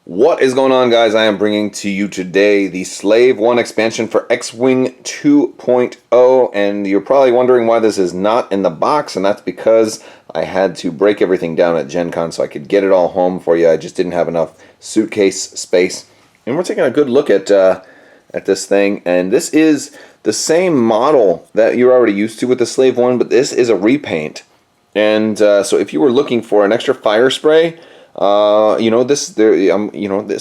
What is going on, guys? I am bringing to you today the Slave 1 expansion for X-Wing 2.0, and you're probably wondering why this is not in the box, and that's because I had to break everything down at Gen Con so I could get it all home for you. I just didn't have enough suitcase space. And we're taking a good look at this thing, and this is the same model that you're already used to with the Slave 1, but this is a repaint. And so if you were looking for an extra fire spray, this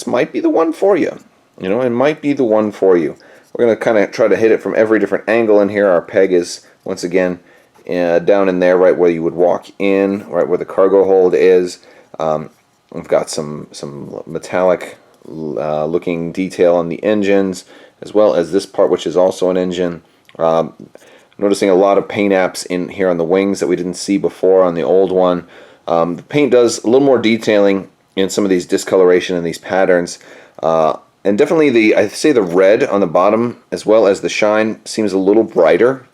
might be the one for you. It might be the one for you. We're going to kind of try to hit it from every different angle in here. Our peg is, once again, down in there, right where you would walk in, right where the cargo hold is. We've got some metallic looking detail on the engines, as well as this part, which is also an engine. Noticing a lot of paint apps in here on the wings that we didn't see before on the old one. The paint does a little more detailing in some of these discoloration and these patterns. And definitely I'd say the red on the bottom as well as the shine seems a little brighter.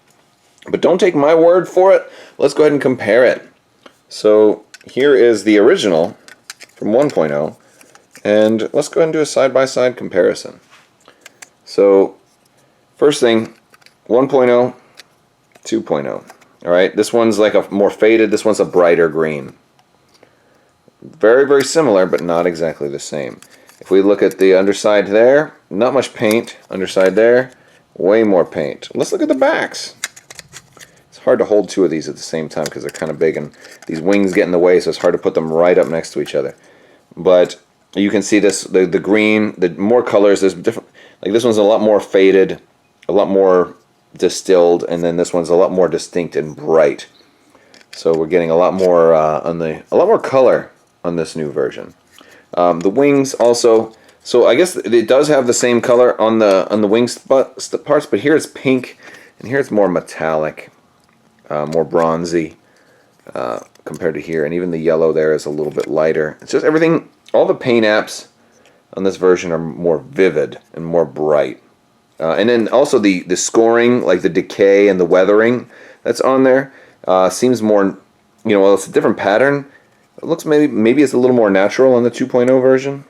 But don't take my word for it. Let's go ahead and compare it. So here is the original from 1.0. And let's go ahead and do a side-by-side comparison. So first thing, 1.0, 2.0. All right, this one's like a more faded, this one's a brighter green. Very, very similar, but not exactly the same. If we look at the underside there, not much paint. Underside there, way more paint. Let's look at the backs. It's hard to hold two of these at the same time because they're kind of big and these wings get in the way, so it's hard to put them right up next to each other. But you can see this, the green, the more colors, there's different, like this one's a lot more faded, a lot more distilled, and then this one's a lot more distinct and bright. So we're getting a lot more a lot more color on this new version. The wings also, so I guess it does have the same color on the wings parts, but here it's pink and here it's more metallic, more bronzy compared to here, and even the yellow there is a little bit lighter. It's just everything, all the paint apps on this version are more vivid and more bright. And then also the scoring, like the decay and the weathering that's on there, seems more, well, it's a different pattern. It looks maybe it's a little more natural on the 2.0 version.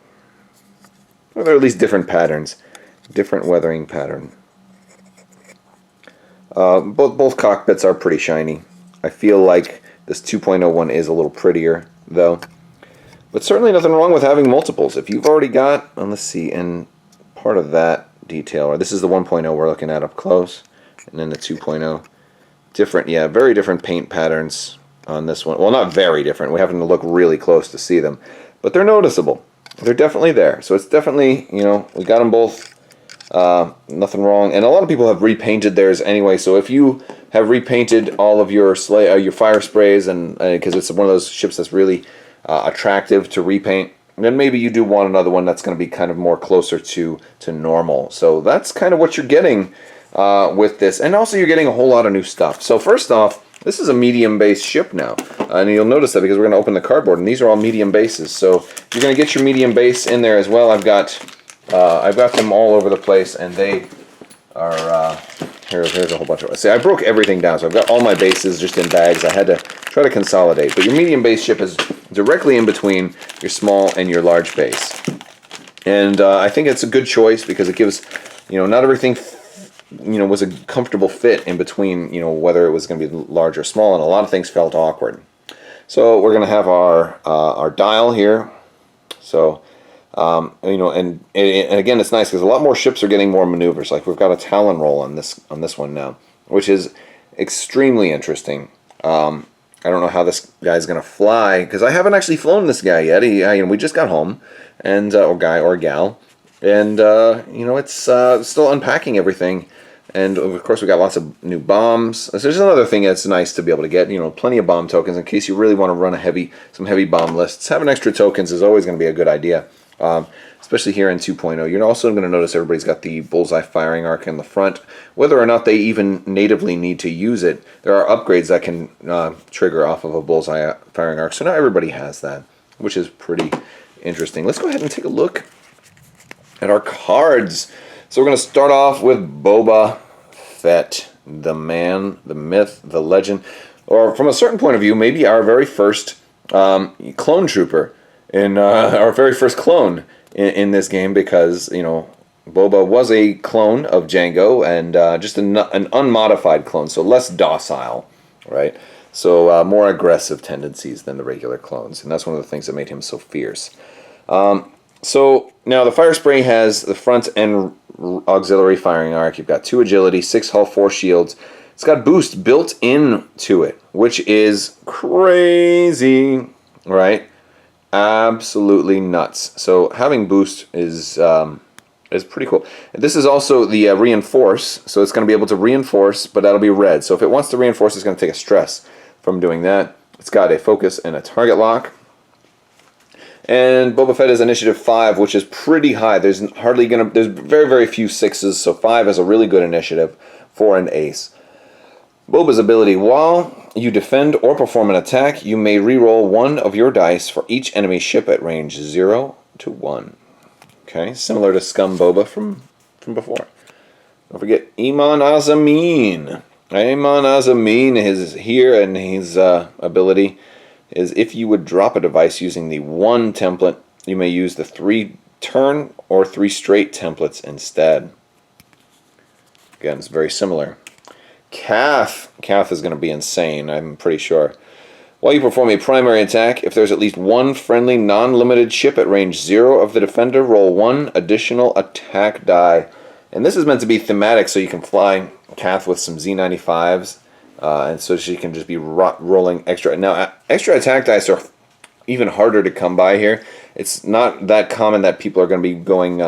Or they're at least different patterns. Different weathering pattern. Both cockpits are pretty shiny. I feel like this 2.0 one is a little prettier, though. But certainly nothing wrong with having multiples. If you've already got, let's see, and part of that detail, or this is the 1.0 we're looking at up close, and then the 2.0, different, yeah, very different paint patterns on this one. Well, not very different, we have to look really close to see them, but they're noticeable. They're definitely there, so it's definitely, we got them both, nothing wrong. And a lot of people have repainted theirs anyway, so if you have repainted all of your fire sprays, and because it's one of those ships that's really attractive to repaint, then maybe you do want another one that's going to be kind of more closer to normal. So that's kind of what you're getting with this. And also you're getting a whole lot of new stuff. So first off, this is a medium base ship now. And you'll notice that because we're going to open the cardboard, and these are all medium bases. So you're going to get your medium base in there as well. I've got them all over the place, and they are... here's a whole bunch of... See, I broke everything down, so I've got all my bases just in bags. I had to try to consolidate. But your medium base ship is directly in between your small and your large base. And I think it's a good choice because it gives, not everything, was a comfortable fit in between, whether it was going to be large or small, and a lot of things felt awkward. So we're going to have our dial here. So, and again, it's nice because a lot more ships are getting more maneuvers. Like we've got a Talon roll on this one now, which is extremely interesting. I don't know how this guy's gonna fly because I haven't actually flown this guy yet. We just got home, and or guy or gal, and it's still unpacking everything. And of course, we got lots of new bombs. So there's another thing that's nice to be able to get. Plenty of bomb tokens in case you really want to run some heavy bomb lists. Having extra tokens is always going to be a good idea. Especially here in 2.0. You're also going to notice everybody's got the bullseye firing arc in the front. Whether or not they even natively need to use it, there are upgrades that can trigger off of a bullseye firing arc. So not everybody has that, which is pretty interesting. Let's go ahead and take a look at our cards. So we're going to start off with Boba Fett, the man, the myth, the legend, or from a certain point of view, maybe our very first clone trooper. in our very first clone in this game, because, you know, Boba was a clone of Jango, and just an unmodified clone, so less docile, right? So more aggressive tendencies than the regular clones, and that's one of the things that made him so fierce. So now the Fire Spray has the front and auxiliary firing arc. You've got 2 agility, 6 hull, 4 shields. It's got boost built into it, which is crazy, right? Absolutely nuts. So having boost is pretty cool. This is also the reinforce, so it's going to be able to reinforce, but that'll be red. So if it wants to reinforce, it's going to take a stress from doing that. It's got a focus and a target lock. And Boba Fett is initiative 5, which is pretty high. There's very, very few 6s, so 5 is a really good initiative for an ace. Boba's ability: while you defend or perform an attack, you may reroll 1 of your dice for each enemy ship at range 0 to 1. Okay, similar to Scum Boba from before. Don't forget Iman Azamin. Iman Azamin is here, and his ability is: if you would drop a device using the 1 template, you may use the 3 turn or 3 straight templates instead. Again, it's very similar. Cath is going to be insane, I'm pretty sure. While you perform a primary attack, if there's at least 1 friendly non-limited ship at range 0 of the defender, roll 1 additional attack die. And this is meant to be thematic, so you can fly Cath with some Z95s, and so she can just be rolling extra. Now, extra attack dice are even harder to come by here. It's not that common that people are going to be going,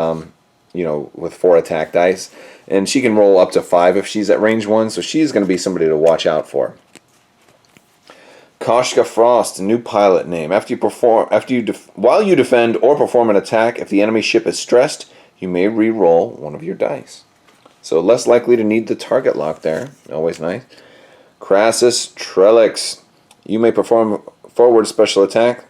you know, with 4 attack dice. And she can roll up to 5 if she's at range 1, so she's going to be somebody to watch out for. Koshka Frost, a new pilot name. While you defend or perform an attack, if the enemy ship is stressed, you may re-roll 1 of your dice. So less likely to need the target lock there. Always nice. Crassus Trellix. You may perform forward special attack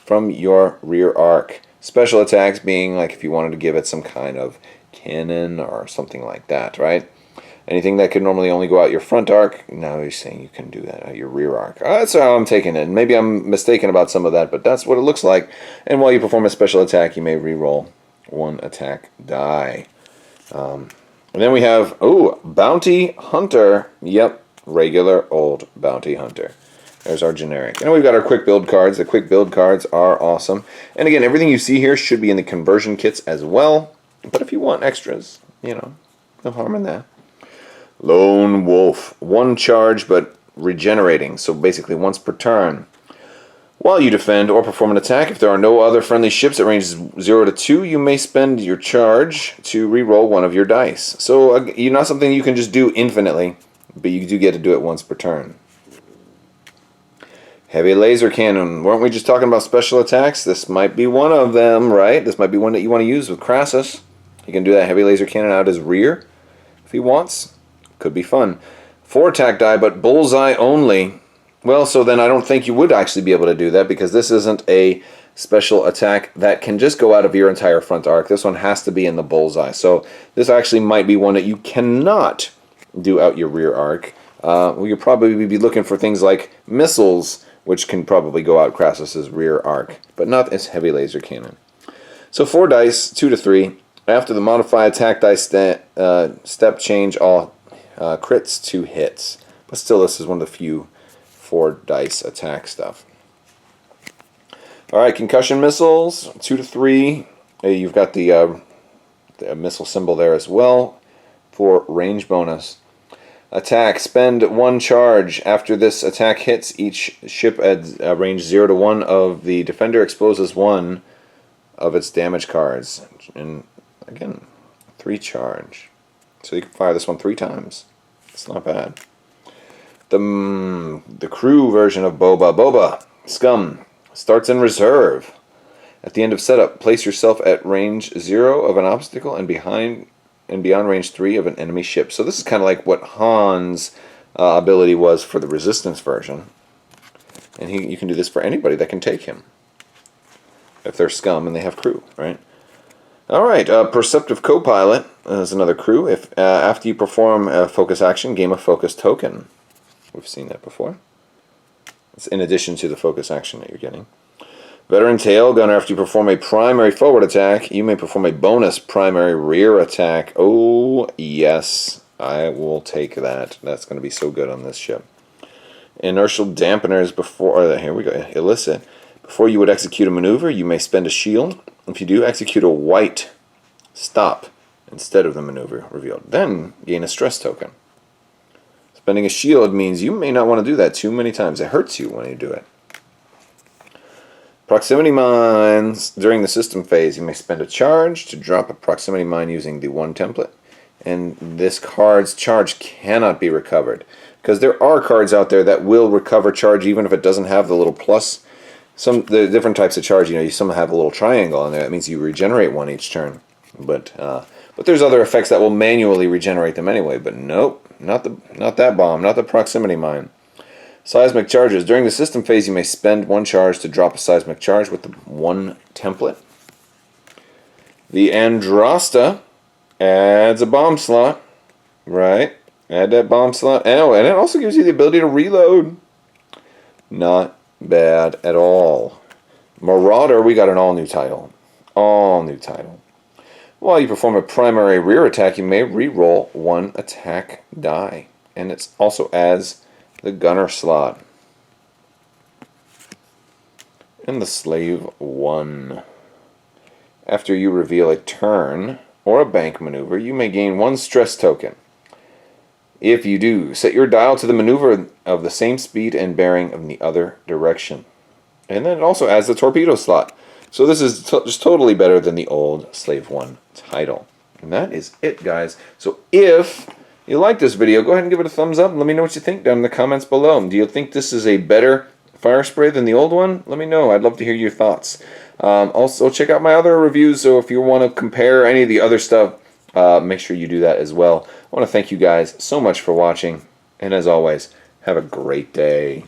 from your rear arc. Special attacks being like if you wanted to give it some kind of cannon or something like that, right? Anything that could normally only go out your front arc, now you're saying you can do that out your rear arc. That's how I'm taking it. Maybe I'm mistaken about some of that, but that's what it looks like. And while you perform a special attack, you may re-roll 1 attack die. And then we have, Bounty Hunter. Yep, regular old Bounty Hunter. There's our generic. And we've got our quick build cards. The quick build cards are awesome. And again, everything you see here should be in the conversion kits as well. But if you want extras, you know, no harm in that. Lone Wolf. 1 charge, but regenerating. So basically once per turn. While you defend or perform an attack, if there are no other friendly ships at range 0 to 2, you may spend your charge to re-roll 1 of your dice. So, not something you can just do infinitely, but you do get to do it once per turn. Heavy laser cannon. Weren't we just talking about special attacks? This might be one of them, right? This might be one that you want to use with Crassus. You can do that heavy laser cannon out his rear if he wants. Could be fun. 4 attack die, but bullseye only. Well, so then I don't think you would actually be able to do that, because this isn't a special attack that can just go out of your entire front arc. This one has to be in the bullseye. So this actually might be one that you cannot do out your rear arc. We could probably be looking for things like missiles, which can probably go out Crassus's rear arc, but not as heavy laser cannon. So 4 dice, 2 to 3. After the modify attack dice step change, all crits to hits. But still, this is one of the few 4 dice attack stuff. Alright, concussion missiles, 2 to 3. You've got the missile symbol there as well for range bonus. Attack, spend 1 charge. After this attack hits, each ship at range 0 to 1 of the defender exposes 1 of its damage cards. And again, 3 charge. So you can fire this one 3 times. It's not bad. The crew version of Boba. Boba, Scum, starts in reserve. At the end of setup, place yourself at range 0 of an obstacle and beyond range 3 of an enemy ship. So this is kind of like what Han's ability was for the Resistance version. And you can do this for anybody that can take him, if they're Scum and they have crew, right? Alright, Perceptive Co-Pilot is another crew. If after you perform a focus action, gain a focus token. We've seen that before. It's in addition to the focus action that you're getting. Veteran Tail Gunner, after you perform a primary forward attack, you may perform a bonus primary rear attack. Oh, yes. I will take that. That's going to be so good on this ship. Inertial Dampeners before... here we go. Illicit. Before you would execute a maneuver, you may spend a shield. If you do, execute a white stop instead of the maneuver revealed. Then gain a stress token. Spending a shield means you may not want to do that too many times. It hurts you when you do it. Proximity mines. During the system phase, you may spend a charge to drop a proximity mine using the 1 template. And this card's charge cannot be recovered. Because there are cards out there that will recover charge even if it doesn't have the little plus. The different types of charge, some have a little triangle on there. That means you regenerate 1 each turn. But there's other effects that will manually regenerate them anyway. But nope, not that bomb, not the proximity mine. Seismic charges. During the system phase, you may spend 1 charge to drop a seismic charge with the 1 template. The Androsta adds a bomb slot. Right. Add that bomb slot. Oh, and it also gives you the ability to reload. Not bad at all. Marauder, we got an all-new title. All-new title. While you perform a primary rear attack, you may re-roll 1 attack die. And it also adds the gunner slot. And the Slave 1. After you reveal a turn or a bank maneuver, you may gain 1 stress token. If you do, set your dial to the maneuver of the same speed and bearing in the other direction. And then it also adds the torpedo slot. So this is just totally better than the old Slave 1 title. And that is it, guys. So if you like this video, go ahead and give it a thumbs up and let me know what you think down in the comments below. Do you think this is a better fire spray than the old one? Let me know. I'd love to hear your thoughts. Also, check out my other reviews, so if you want to compare any of the other stuff, make sure you do that as well. I want to thank you guys so much for watching, and as always, have a great day.